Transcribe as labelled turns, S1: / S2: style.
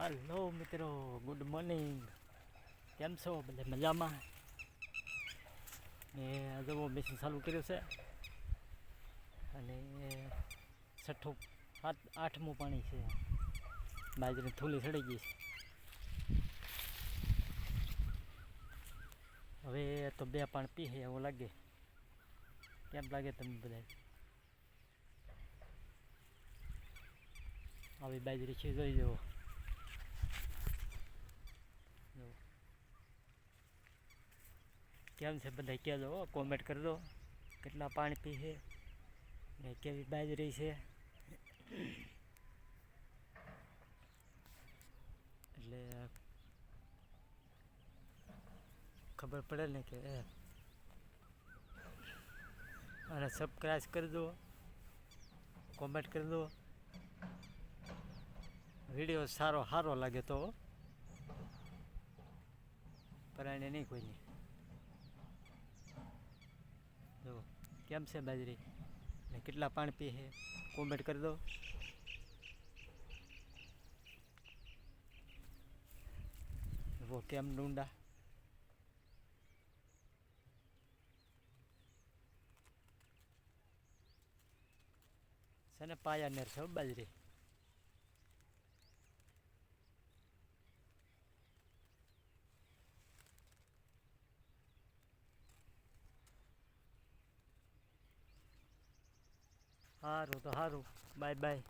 S1: હાલો મિત્રો, good morning. કેમ છો બધા? મજામાં? ને આજે મેસેજ ચાલુ કર્યો છે અને છઠ્ઠું આઠમું પાણી છે. બાજરી થૂલી ચડી ગઈ છે. હવે તો બે પાણી પીએ એવું લાગે. કેમ લાગે તમને બધા? આવી બાજરી છે, જોઈ જવો. કેમ છે બધા કહેજો, કોમેન્ટ કરી દો કેટલા પાણી પીએ ને કેવી બાજરી છે. એટલે ખબર પડે ને કે અને સબસ્ક્રાઈબ કરી દો, કોમેન્ટ કરી દો. વિડીયો સારો લાગે તો પરાયણે નહીં કોઈને. જો કેમ છે બાજરી ને કેટલા પાણી પીએ કોમેન્ટ કરી દો. વો કેમ ડુંડા છે ને, પાયાનેર છે બાજરી. સારું તો સારું, બાય બાય.